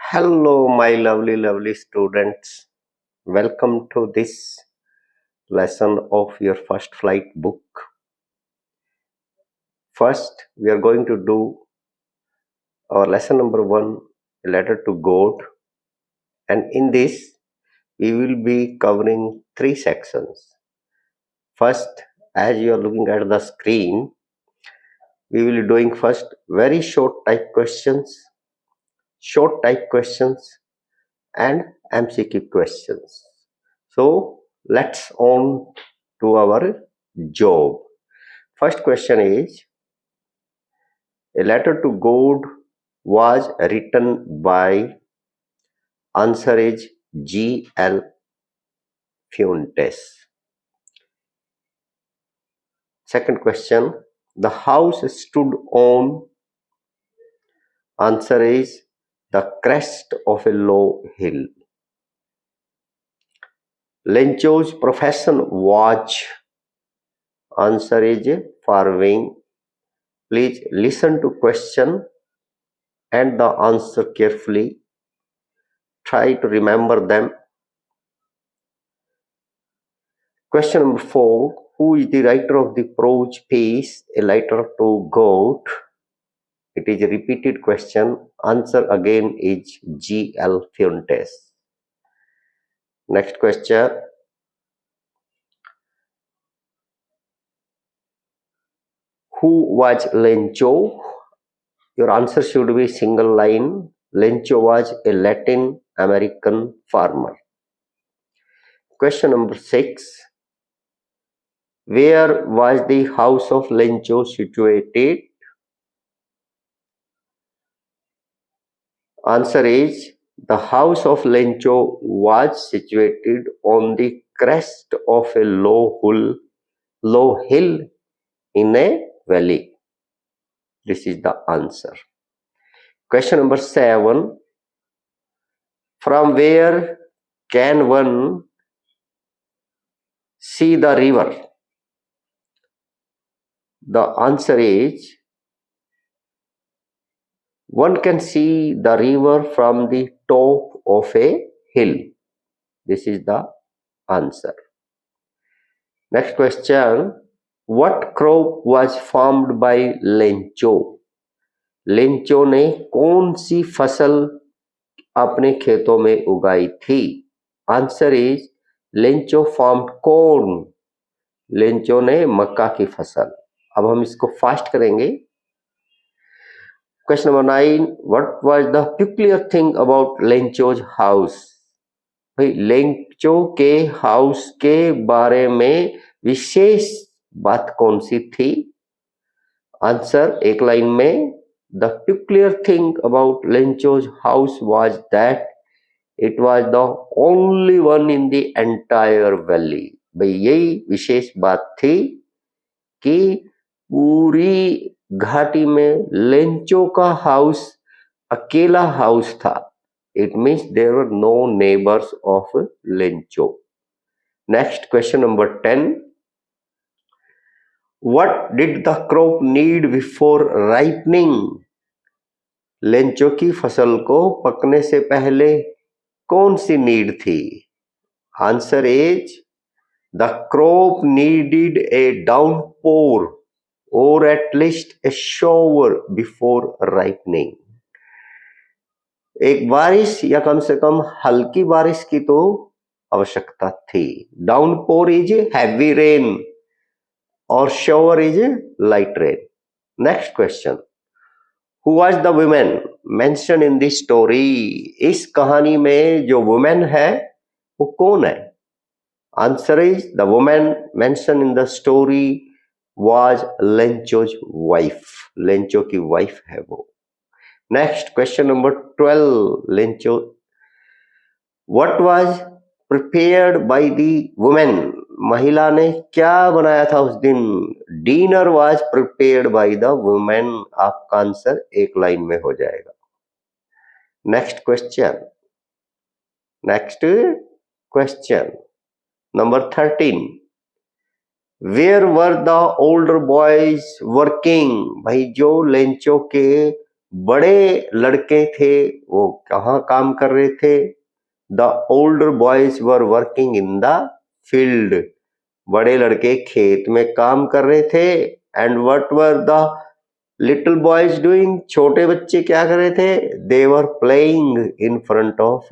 Hello, my lovely students. Welcome to this lesson of your first flight book. First, we are going to do our lesson number one, a letter to God. And in this, we will be covering three sections. First, as you are looking at the screen, we will be doing first very short type questions, and MCQ questions. So let's on to our job. First question is, a letter to God was written by, answer is G.L. Fuentes. Second question, the house stood on, answer is the crest of a low hill. Lencho's profession was, answer is farming. Please listen to question and the answer carefully. Try to remember them. Question number 4. Who is the writer of the prose piece, A Letter to God? It is a repeated question. Answer again is G.L. Fuentes. Next question. Who was Lencho? Your answer should be single line. Lencho was a Latin American farmer. Question number 6. Where was the house of Lencho situated? Answer is the house of Lencho was situated on the crest of a low hill in a valley. This is the answer. Question number 7. From where can one see the river? The answer is one can see the river from the top of a hill. This is the answer. Next question. What crop was farmed by Lencho? Lencho ने कौन सी फसल अपने खेतों में उगाई थी? Answer is Lencho farmed corn. Lencho ने मक्का की फसल. अब हम इसको फास्ट करेंगे. Question number 9. What was the peculiar thing about Lencho's house? भाई लेंचो के हाउस के बारे में विशेष बात कौन सी थी? आंसर एक लाइन में, the peculiar thing about Lencho's house was that it was the only one in the entire valley. भाई यही विशेष बात थी कि पूरी घाटी में लेंचो का हाउस अकेला हाउस था. It means there were no neighbors of Lencho. Next question number 10. What did the crop need before ripening? Lencho की फसल को पकने से पहले कौन सी नीड थी? Answer is the crop needed a downpour और at least a shower before ripening. एक बारिश या कम से कम हल्की बारिश की तो आवश्यकता थी. डाउनपोर इज हैवी रेन और shower is light rain. Next question. Who was the woman mentioned in this story? इस कहानी में जो woman है वो कौन है? Answer is the woman mentioned in the story was Lencho's wife. Lencho की wife है वो. Next question number 12. Lencho. What was prepared by the woman? महिला ने क्या बनाया था उस दिन? Dinner was prepared by the women. आपका आंसर एक लाइन में हो जाएगा. Next question number 13. Where were the older boys working? भाई जो लेंचो के बड़े लड़के थे वो कहाँ काम कर रहे थे? The older boys were working in the field. बड़े लड़के खेत में काम कर रहे थे। And what were the little boys doing? छोटे बच्चे क्या कर रहे थे? They were playing in front of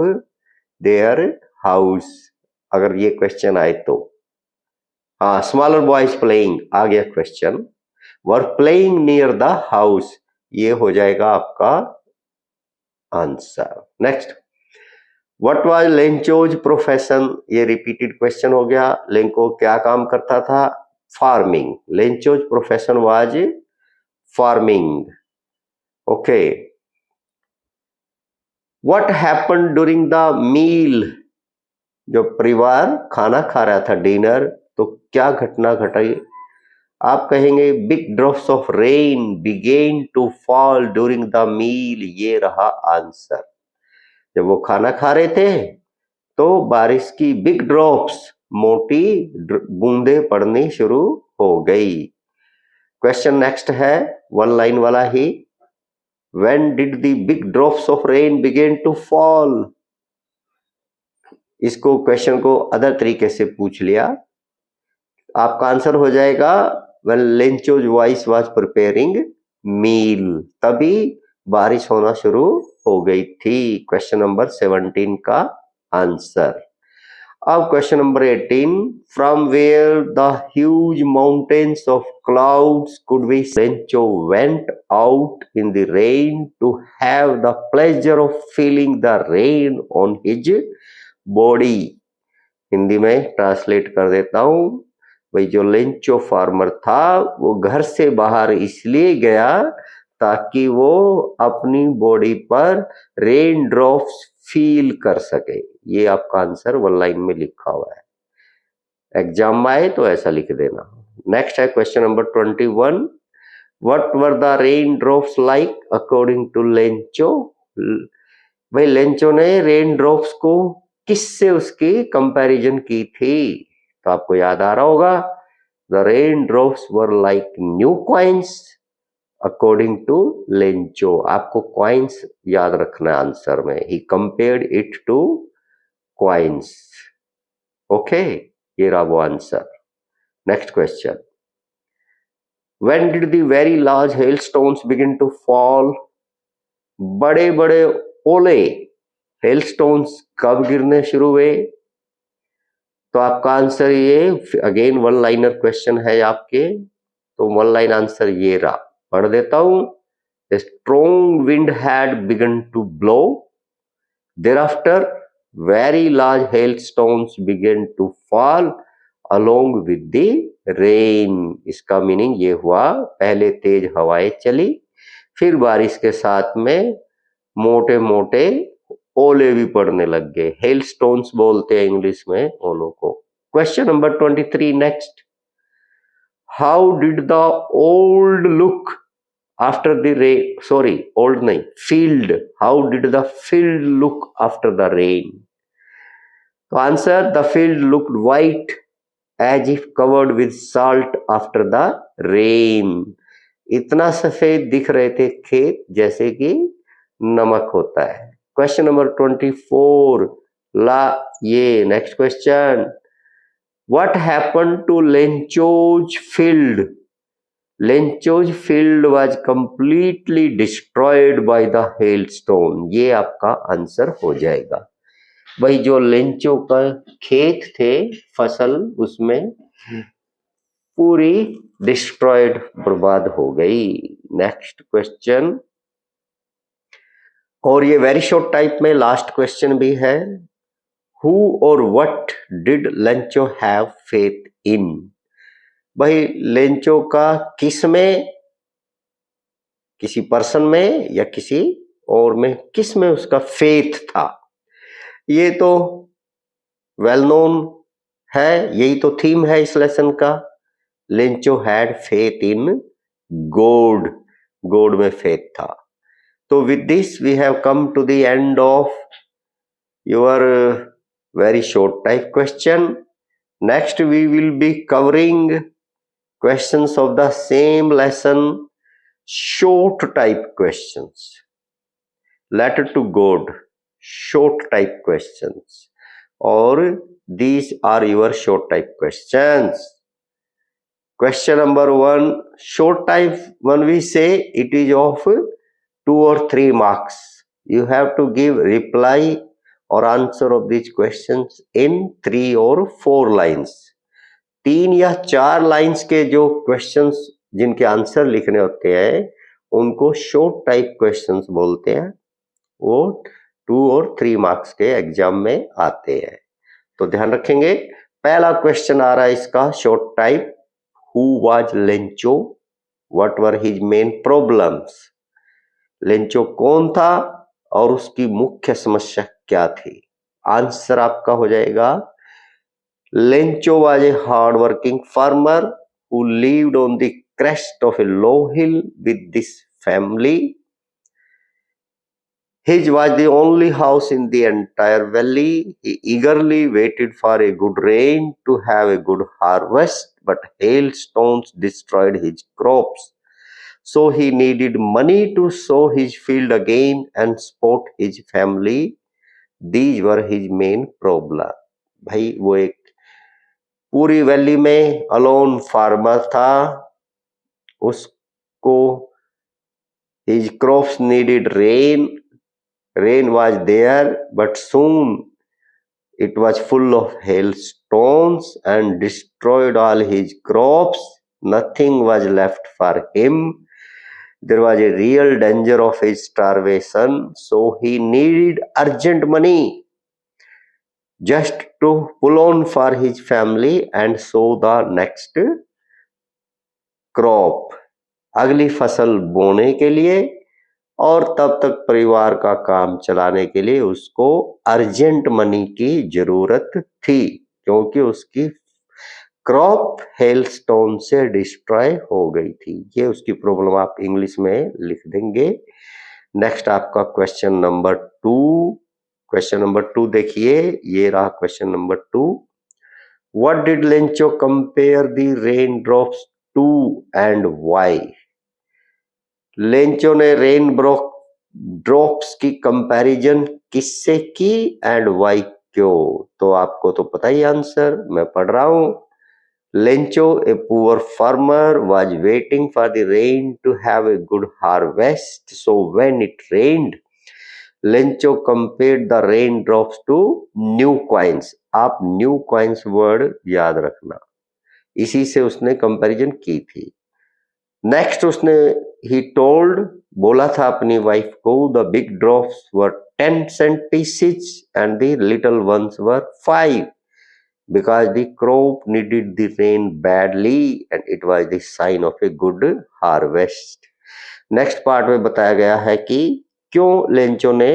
their house. अगर ये क्वेश्चन आए तो हाँ, स्मॉलर बॉयज प्लेइंग आ गया question. Were playing near the house, ये हो जाएगा आपका answer. Next, what was Lencho's profession? ये रिपीटेड क्वेश्चन हो गया। लेंको क्या काम करता था? Farming. Lencho's profession was farming. Okay, what happened during the meal? जब परिवार खाना खा रहा था, डिनर, तो क्या घटना घटी? आप कहेंगे big drops of rain began to fall during the meal, ये रहा आंसर। जब वो खाना खा रहे थे तो बारिश की बिग ड्रॉप्स, मोटी बूंदे पड़नी शुरू हो गई। क्वेश्चन नेक्स्ट है वन लाइन वाला ही। When did the big drops of rain begin to fall? इसको क्वेश्चन को अदर तरीके से पूछ लिया, आपका आंसर हो जाएगा when Lencho's voice was preparing meal, तभी बारिश होना शुरू हो गई थी। क्वेश्चन नंबर 17 का आंसर। अब question number 18, from where the huge mountains of clouds could be Lencho went out in the rain to have the pleasure of feeling the rain on his body। Hindi में translate कर देता हूं, भाई जो Lencho farmer था वो घर से बाहर इसलिए गया ताकि वो अपनी बॉडी पर रेन ड्रॉप्स फील कर सके। ये आपका आंसर वन लाइन में लिखा हुआ है, एग्जाम में आए तो ऐसा लिख देना। नेक्स्ट है question number 21, what were the rain drops like according to Lencho? भाई लेंचो ने रेन ड्रॉप्स को किससे उसकी कंपैरिजन की थी? तो आपको याद आ रहा होगा, the rain drops were like new coins according to Lencho. आपको कॉइन्स याद रखना है आंसर में, he compared it to coins. Okay, ये रहा वो answer. Next question, when did the very large hailstones begin to fall? बड़े बड़े ओले हेलस्टोन्स कब गिरने शुरू हुए? तो आपका आंसर ये अगेन वन लाइनर क्वेश्चन है आपके, तो वन लाइन आंसर ये रहा, पढ़ देता हूं। Strong wind had begun to blow, thereafter very large hailstones began to fall along with the rain. इसका मीनिंग ये हुआ, पहले तेज हवाएं चली, फिर बारिश के साथ में मोटे मोटे ओले भी पड़ने लग गए। हेल स्टोन्स बोलते हैं इंग्लिश में ओलों को। Question number 23 next, how did the old look after the rain? Sorry, old नहीं, field. How did the field look after the rain? तो answer, the field looked white as if covered with salt after the rain. इतना सफेद दिख रहे थे खेत जैसे कि नमक होता है। क्वेश्चन नंबर 24 ला, ये next question, what happened to Lencho's field? Lencho's field was completely destroyed by the hailstone. ये आपका आंसर हो जाएगा। भाई जो लेंचो का खेत थे, फसल उसमें पूरी डिस्ट्रॉयड, बर्बाद हो गई। नेक्स्ट क्वेश्चन, और ये वेरी शॉर्ट टाइप में लास्ट क्वेश्चन भी है, हु और what did Lencho have faith in? भाई लेंचो का किस में, किसी पर्सन में या किसी और में, किस में उसका फेथ था? ये तो वेल नोन है, यही तो थीम है इस लेसन का। Lencho had faith in God, God में फेथ था। So with this we have come to the end of your very short type question. Next we will be covering questions of the same lesson short type questions. Letter to God, short type questions, or these are your short type questions. Question number 1, short type, when we say it is of 2 or 3 marks, you have to give reply or answer of these questions in 3 or 4 lines. 3 या 4 lines के जो questions जिनके answer लिखने होते हैं उनको short type questions बोलते हैं. वो 2 और 3 मार्क्स के एग्जाम में आते हैं, तो ध्यान रखेंगे. पहला क्वेश्चन आ रहा है इसका short type. Who was Lencho, what were his main problems. Lencho कौन था और उसकी मुख्य समस्या क्या थी. आंसर आपका हो जाएगा Lencho was a hard working farmer who lived on the crest of a low hill with this family. His was the only house in the entire valley. He eagerly waited for a good rain to have a good harvest, but hailstones destroyed his crops. So he needed money to sow his field again and support his family. These were his main problem. भाई वो एक पूरी valley में alone farmer था. उसको his crops needed rain. Rain was there, but soon it was full of hailstones and destroyed all his crops. Nothing was left for him. There was a real danger of his starvation, so he needed urgent money just to pull on for his family and sow the next crop. अगली फसल बोने के लिए और तब तक परिवार का काम चलाने के लिए उसको अर्जेंट मनी की जरूरत थी, क्योंकि उसकी क्रॉप हेलस्टोन से डिस्ट्रॉय हो गई थी. ये उसकी प्रॉब्लम आप इंग्लिश में लिख देंगे. नेक्स्ट आपका क्वेश्चन नंबर 2. क्वेश्चन नंबर 2 देखिए, ये रहा question number 2. What did Lencho compare the rain drops to and why. Lencho ने रेन ड्रॉप्स की कंपैरिजन किससे की एंड व्हाई, क्यों. तो आपको तो पता ही आंसर, मैं पढ़ रहा हूं. Lencho a poor farmer was waiting for the rain to have a good harvest, so when it rained Lencho compared the rain drops to new coins. आप न्यू कॉइन्स वर्ड याद रखना, इसी से उसने कंपैरिजन की थी. नेक्स्ट उसने he told, बोला था अपनी वाइफ को, the big drops were 10 cent pieces and the little ones were 5 because the crop needed the rain badly and it was the sign of a good harvest. Next part में बताया गया है कि क्यों लेंचो ने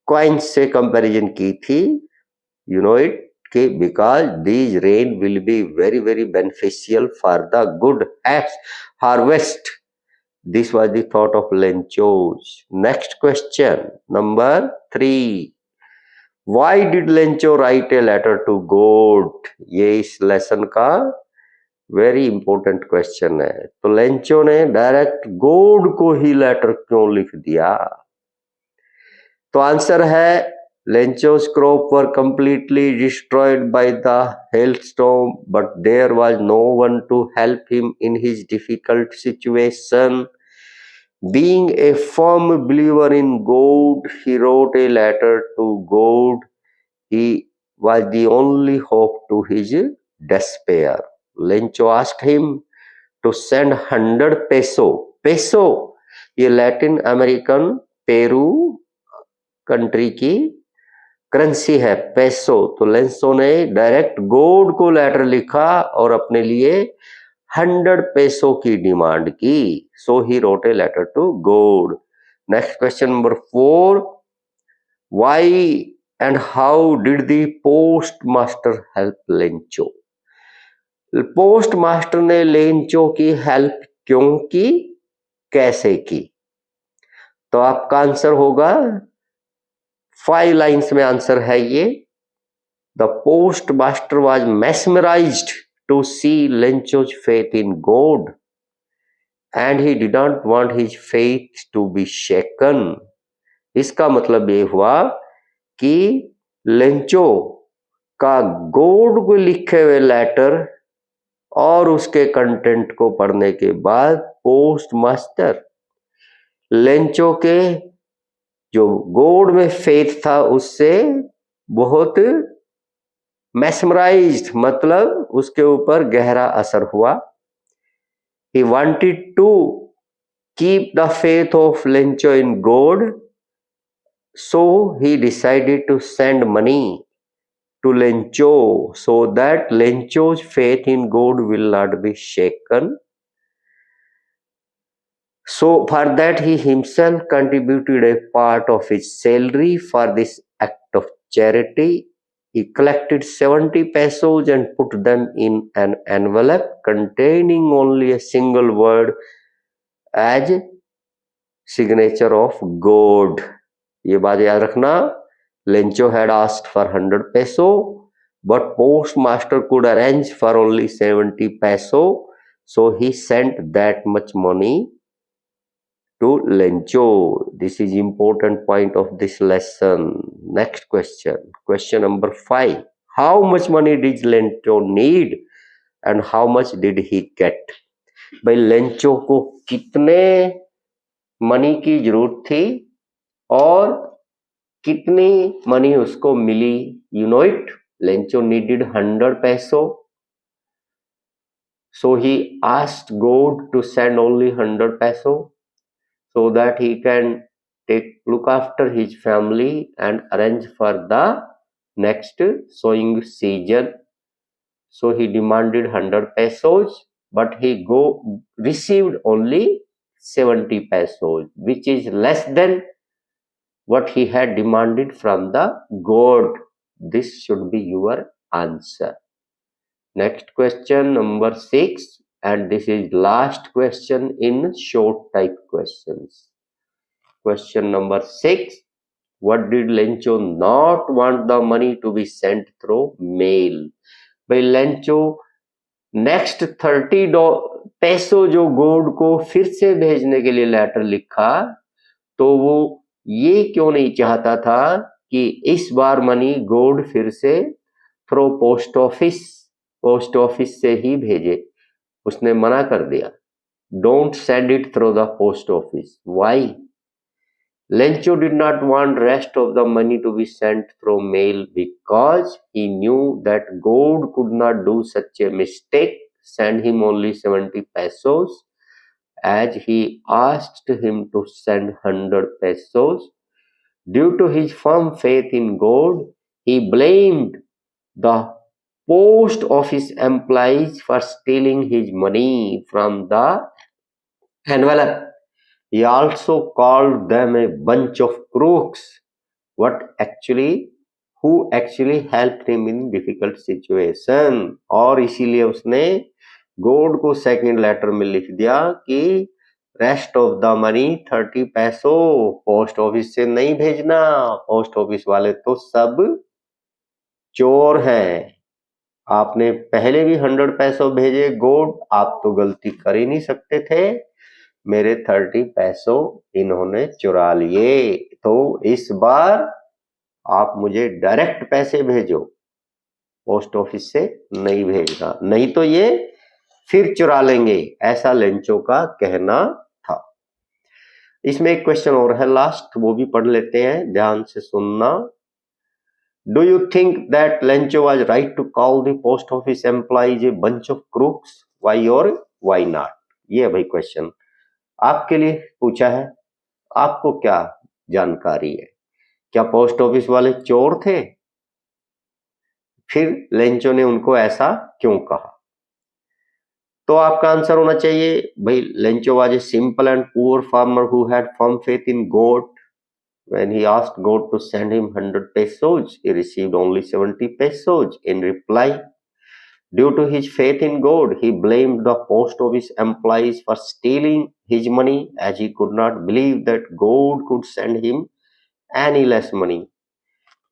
coins से comparison की थी. You know it, because these rain will be very very beneficial for the good harvest. This was the thought of Lenchos. Next question number 3. Why did Lencho write a letter to God? ये इस lesson का very important question है. तो Lencho ने direct God को ही letter क्यों लिख दिया. तो आंसर है Lencho's crop were completely destroyed by the hailstorm, but there was no one to help him in his difficult situation. Being a firm believer in God, he wrote a letter to God. He was the only hope to his despair. Lencho asked him to send 100 peso. Peso ये Latin American Peru country की currency है, peso. तो Lencho ने direct God को letter लिखा और अपने लिए 100 पेसो की डिमांड की. So he wrote a letter to God. Next question number 4. Why and how did the postmaster help Lencho. Postmaster ने लेंचो की हेल्प क्यों की, कैसे की. तो आपका आंसर होगा 5 लाइन्स में आंसर है ये. The post master was mesmerized to see Lencho's faith in God. and he did not want his faith to be shaken. इसका मतलब ये हुआ कि लेंचो का गॉड को लिखे हुए लेटर और उसके कंटेंट को पढ़ने के बाद पोस्ट मास्टर लेंचो के जो गॉड में फेथ था उससे बहुत mesmerized, मतलब उसके ऊपर गहरा असर हुआ. He wanted to keep the faith of Lencho in God, so he decided to send money to Lencho so that Lencho's faith in God will not be shaken. So for that he himself contributed a part of his salary for this act of charity. He collected 70 pesos and put them in an envelope containing only a single word as signature of God. ये बात याद रखना. Lencho had asked for 100 peso, but postmaster could arrange for only 70 peso, so he sent that much money to Lencho. This is important point of this lesson. Next question. Question number 5. How much money did Lencho need and how much did he get? भाई Lencho को कितने money की जरूरत थी और कितनी money उसको मिली? You know it. Lencho needed 100 peso. So he asked God to send only 100 peso. So that he can look after his family and arrange for the next sowing season. So he demanded 100 pesos, but he received only 70 pesos, which is less than what he had demanded from the God. This should be your answer. Next question, number 6, and this is last question in short type questions. Question number 6. What did Lencho not want the money to be sent through mail? भाई Lencho next 30 पैसों जो गोड को फिर से भेजने के लिए लेटर लिखा, तो वो ये क्यों नहीं चाहता था कि इस बार मनी गोड फिर से थ्रू पोस्ट ऑफिस से ही भेजे. उसने मना कर दिया. Don't send it through the post office. Why? Lencho did not want rest of the money to be sent through mail because he knew that God could not do such a mistake, send him only 70 pesos, as he asked him to send 100 pesos. Due to his firm faith in God, he blamed the post office employees for stealing his money from the envelope. He also called them a bunch of crooks, who actually helped him in difficult situation. और इसीलिए उसने God को second letter में लिख दिया कि rest of the money 30 पैसो post office से नहीं भेजना. पोस्ट ऑफिस वाले तो सब चोर हैं. आपने पहले भी 100 पैसों भेजे गॉड, आप तो गलती कर ही नहीं सकते थे. मेरे 30 पैसों इन्होंने चुरा लिए, तो इस बार आप मुझे डायरेक्ट पैसे भेजो, पोस्ट ऑफिस से नहीं भेजना, नहीं तो ये फिर चुरा लेंगे. ऐसा लेंचो का कहना था. इसमें एक क्वेश्चन और है लास्ट, वो भी पढ़ लेते हैं, ध्यान से सुनना. Do you think that Lencho was right to call the post office employees a bunch of crooks? Why or why not? ये है भाई क्वेश्चन, आपके लिए पूछा है. आपको क्या जानकारी है? क्या पोस्ट ऑफिस वाले चोर थे? फिर लेंचो ने उनको ऐसा क्यों कहा? तो आपका आंसर होना चाहिए भाई, Lencho was a simple and poor farmer who had firm faith in God. When he asked God to send him 100 pesos, he received only 70 pesos in reply. Due to his faith in God, he blamed the post office employees for stealing his money, as he could not believe that God could send him any less money.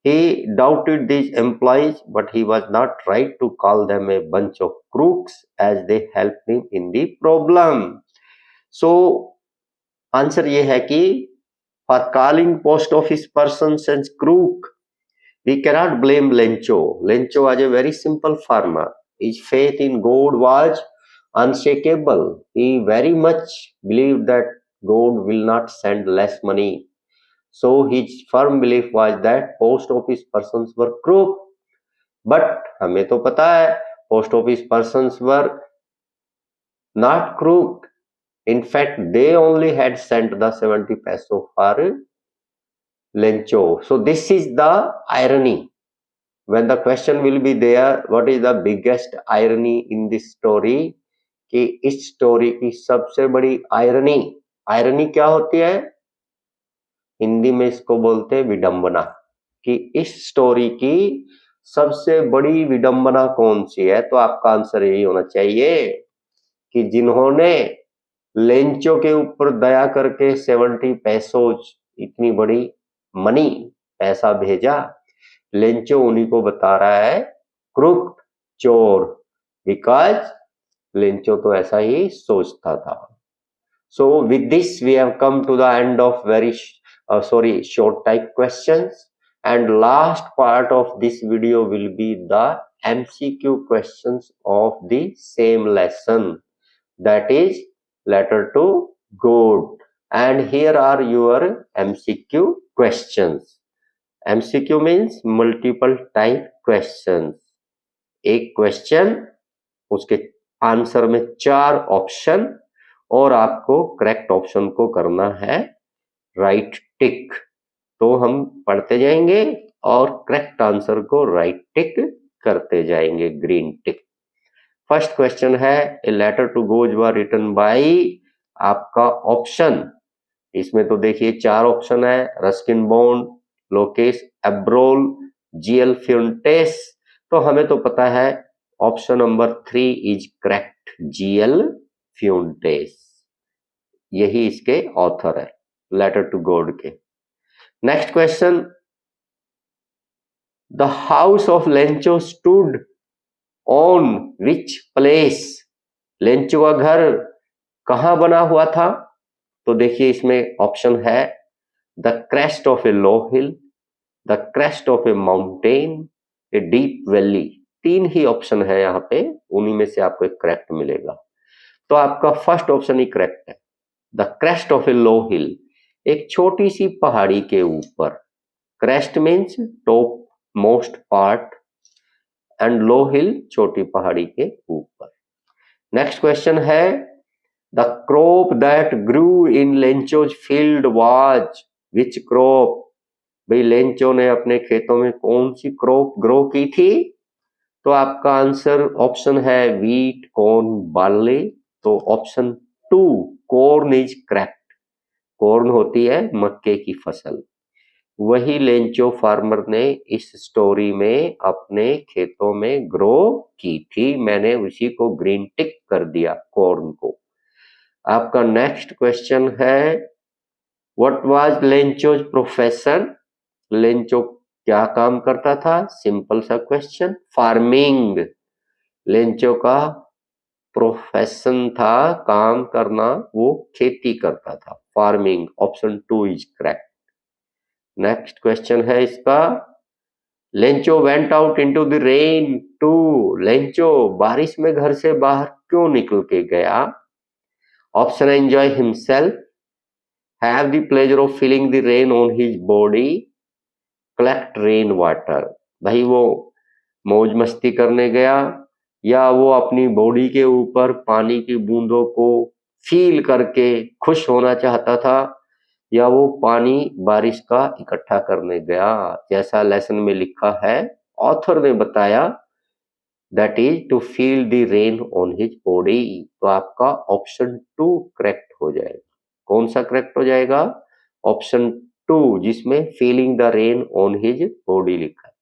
He doubted these employees, but he was not right to call them a bunch of crooks, as they helped him in the problem. So answer ये है कि for calling post office person as crook we cannot blame Lencho. Lencho was a very simple farmer. His faith in God was unshakable. He very much believed that God will not send less money. So his firm belief was that post office persons were crook. But हमें तो पता है post office persons were not crook. In fact, they only had sent the 70 peso for Lencho. So this is the irony. When the question will be there, what is the biggest irony in this story? कि इस story की सबसे बड़ी irony क्या होती है? हिंदी में इसको बोलते हैं विडंबना। कि इस स्टोरी की सबसे बड़ी विडंबना कौन सी है? तो आपका आंसर यही होना चाहिए कि जिन्होंने लेंचो के ऊपर दया करके 70 पैसोज इतनी बड़ी मनी पैसा भेजा, लेंचो उन्हीं को बता रहा है क्रूक, चोर, बिकॉज लेंचो तो ऐसा ही सोचता था। So with this we have come to the end of short type questions, and last part of this video will be the MCQ questions of the same lesson, that is letter to God. And here are your MCQ questions. MCQ means multiple type questions. एक question, उसके answer में 4 option, और आपको correct option को करना है right टिक। तो हम पढ़ते जाएंगे और करेक्ट आंसर को राइट टिक करते जाएंगे, ग्रीन टिक। फर्स्ट क्वेश्चन है, a letter to goes were written by, आपका ऑप्शन, इसमें तो देखिए 4 ऑप्शन है, रस्किन बॉन्ड, लोकेस एब्रोल, जीएल फ्यूंटेस। तो हमें तो पता है option number 3 is correct, G L Fuentes, यही इसके ऑथर है लेटर टू गॉड के। Next question, the house of Lencho stood on which place, Lencho का घर कहां बना हुआ था? तो देखिए इसमें ऑप्शन है the crest of a low hill, the crest of A mountain, a deep valley. 3 he option है यहाँ पे, उन्हीं में से आपको एक करेक्ट मिलेगा। तो आपका फर्स्ट ऑप्शन ही करेक्ट है, the crest of a low hill, एक छोटी सी पहाड़ी के ऊपर, crest means topmost part and low hill छोटी पहाड़ी के ऊपर। नेक्स्ट क्वेश्चन है, the crop that grew in Lencho's field was which crop, भाई लेंचो ने अपने खेतों में कौन सी क्रॉप ग्रो की थी? तो आपका आंसर ऑप्शन है वीट, कॉर्न, बार्ले। तो option 2 corn is correct, corn होती है मक्के की फसल, वही लेंचो फार्मर ने इस स्टोरी में अपने खेतों में ग्रो की थी, मैंने उसी को ग्रीन टिक कर दिया, कॉर्न को। आपका नेक्स्ट क्वेश्चन है, what was Lencho's profession, Lencho क्या काम करता था? सिंपल सा क्वेश्चन, फार्मिंग, लेंचो का प्रोफेशन था काम करना, वो खेती करता था, farming, option 2 is correct. Next question है इसका, Lencho went out into the rain to, Lencho बारिश में घर से बाहर क्यों निकल के गया? Option enjoy himself, have the pleasure of feeling the rain on his body, collect rain water. भाई वो मौज मस्ती करने गया, या वो अपनी बॉडी के ऊपर पानी की बूंदों को फील करके खुश होना चाहता था, या वो पानी बारिश का इकट्ठा करने गया? जैसा लेसन में लिखा है, ऑथर ने बताया that is to feel the rain on his body. तो आपका ऑप्शन 2 करेक्ट हो जाएगा। कौन सा करेक्ट हो जाएगा? ऑप्शन 2, जिसमें feeling the rain on his body लिखा है।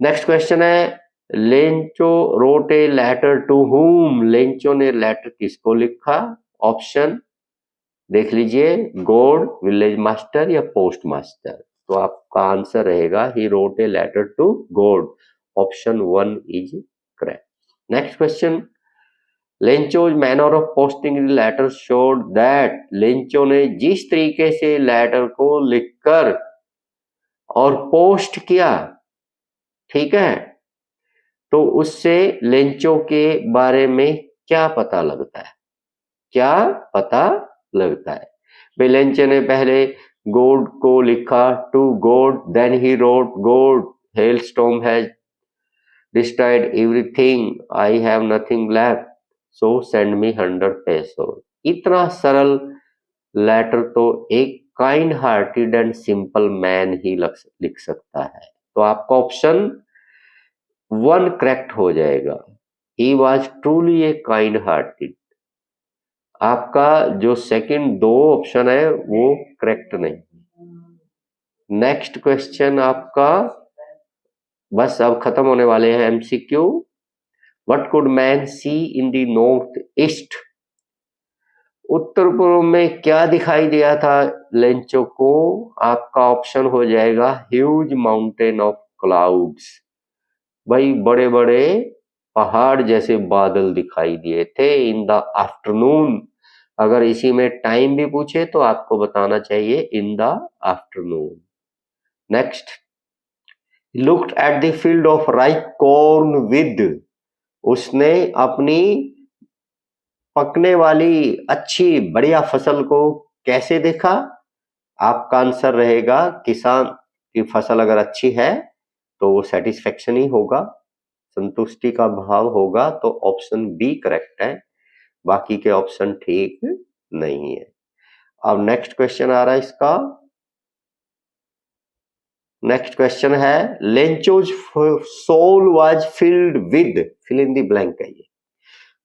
नेक्स्ट क्वेश्चन है, Lencho wrote a letter to whom, Lencho ने लेटर किसको लिखा? ऑप्शन देख लीजिए, गॉड, विलेज मास्टर या पोस्ट मास्टर। तो आपका आंसर रहेगा he wrote a letter to God, option 1 is correct. Next question, Lencho's manner of posting the letter showed that, Lencho ने जिस तरीके से लेटर को लिखकर और पोस्ट किया, ठीक है, तो उससे लेंचो के बारे में क्या पता लगता है, क्या पता लगता है। भाई लेंचो ने पहले गॉड को लिखा, to God, then he wrote God, hailstorm has destroyed everything, I have nothing left, so send me 100 pesos। इतना सरल लेटर तो एक kind hearted and simple man ही लिख सकता है। तो आपका ऑप्शन 1 करेक्ट हो जाएगा। He was truly a kind hearted. आपका जो सेकंड 2 ऑप्शन है वो करेक्ट नहीं। नेक्स्ट क्वेश्चन आपका बस अब खत्म होने वाले हैं MCQ. What could man see in the north east? उत्तर पूर्व में क्या दिखाई दिया था लेंचो को? आपका ऑप्शन हो जाएगा ह्यूज माउंटेन ऑफ क्लाउड्स। भाई बड़े बड़े पहाड़ जैसे बादल दिखाई दिए थे इन द आफ्टरनून। अगर इसी में टाइम भी पूछे तो आपको बताना चाहिए in the afternoon. Next, looked at the field of ripe corn with, उसने अपनी पकने वाली अच्छी बढ़िया फसल को कैसे देखा? आपका आंसर रहेगा किसान की फसल अगर अच्छी है तो वो सेटिस्फेक्शन ही होगा, संतुष्टि का भाव होगा, तो ऑप्शन बी करेक्ट है, बाकी के ऑप्शन ठीक नहीं है। अब नेक्स्ट क्वेश्चन आ रहा है इसका। नेक्स्ट क्वेश्चन है Lencho's soul was filled with, fill in the blank है ये।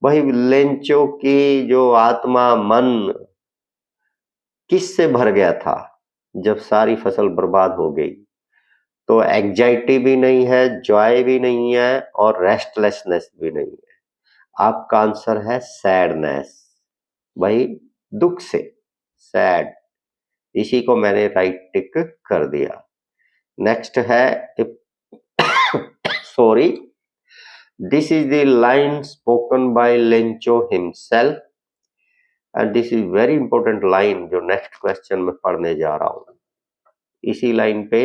वही लेंचो की जो आत्मा मन किससे भर गया था जब सारी फसल बर्बाद हो गई? तो एंजाइटी भी नहीं है, जॉय भी नहीं है और रेस्टलेसनेस भी नहीं है। आपका आंसर है सैडनेस, भाई दुख से, सैड, इसी को मैंने राइट टिक कर दिया। नेक्स्ट है sorry, this is the line spoken by Lencho himself and this is very important line जो नेक्स्ट क्वेश्चन में पढ़ने जा रहा हूं। इसी लाइन पे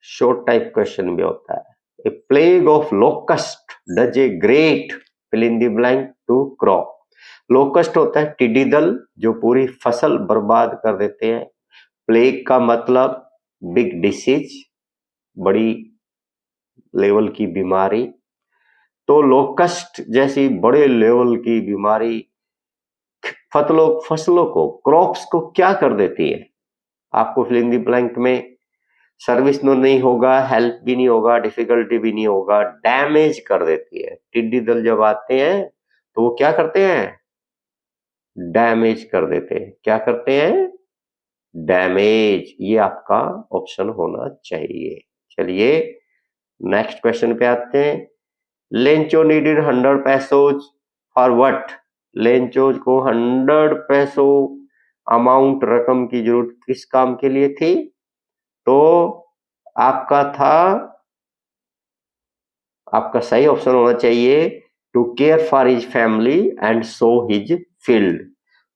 शॉर्ट टाइप क्वेश्चन भी होता है। A plague of locust does a great fill in the blank to crop. Locust होता है टिड्डी दल जो पूरी फसल बर्बाद कर देते हैं। प्लेग का मतलब बिग डिसीज, बड़ी लेवल की बीमारी। तो लोकस्ट जैसी बड़े लेवल की बीमारी फसलों को, क्रॉप्स को क्या कर देती है? आपको फिल इन द ब्लैंक में सर्विस नहीं होगा, हेल्प भी नहीं होगा, डिफिकल्टी भी नहीं होगा, डैमेज कर देती है। टिड्डी दल जब आते हैं तो वो क्या करते हैं? डैमेज कर देते हैं। क्या करते हैं? डैमेज। ये आपका ऑप्शन होना चाहिए। चलिए नेक्स्ट क्वेश्चन पे आते हैं। Lencho needed 100 पैसोज for what? Lencho को 100 पैसो अमाउंट, रकम की जरूरत किस काम के लिए थी? तो आपका था, आपका सही ऑप्शन होना चाहिए to care for his family and sow his field.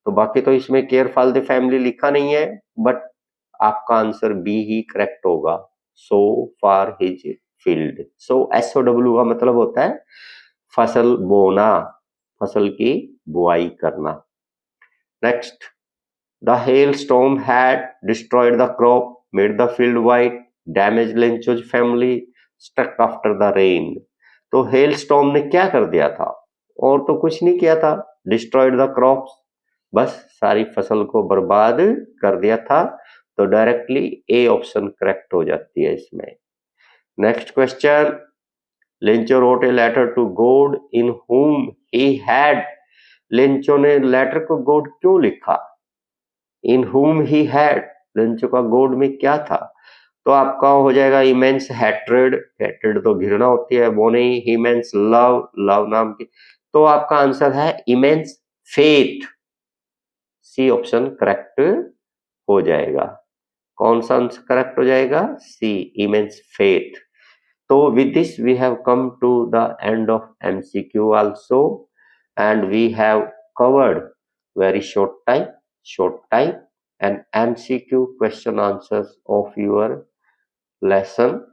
तो बाकी तो इसमें केयर फॉर द फैमिली लिखा नहीं है, बट आपका आंसर बी ही करेक्ट होगा, so for his field. So SOW का मतलब होता है फसल बोना, फसल की बुआई करना। Next, the hail storm had destroyed the crop, made the field white, damage Lencho's family, struck after the rain. तो हेल स्टॉर्म ने क्या कर दिया था? और तो कुछ नहीं किया था, डिस्ट्रॉयड द क्रॉप्स, बस सारी फसल को बर्बाद कर दिया था। तो डायरेक्टली ए ऑप्शन करेक्ट हो जाती है इसमें। Next question, Lencho wrote a letter to God in whom he had. Lencho ने लेटर को गॉड क्यों लिखा? In whom he had, Lencho का गॉड में क्या था? तो आपका हो जाएगा इमेंस हैट्रेड, हैट्रेड तो घृणा होती है, वो नहीं, इमेंस लव, लव नाम की। तो आपका आंसर है immense faith. C option correct हो जाएगा। कौन सा आंसर करेक्ट हो जाएगा? C, immense faith. तो with this we have come to the end of MCQ also. and we have covered very short time and MCQ question answers of your lesson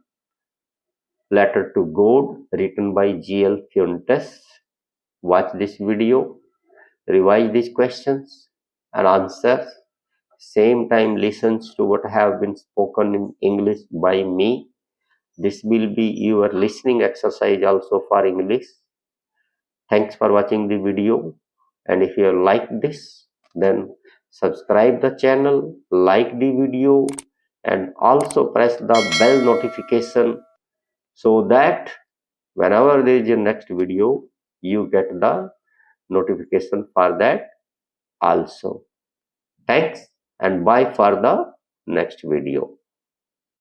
Letter to God written by G.L. Fuentes. Watch this video, revise these questions and answers. Same time listens to what have been spoken in English by me. This will be your listening exercise also for English. Thanks for watching the video, and if you like this, then subscribe the channel, like the video, and also press the bell notification so that whenever there is a next video, you get the notification for that also. Thanks and bye for the next video.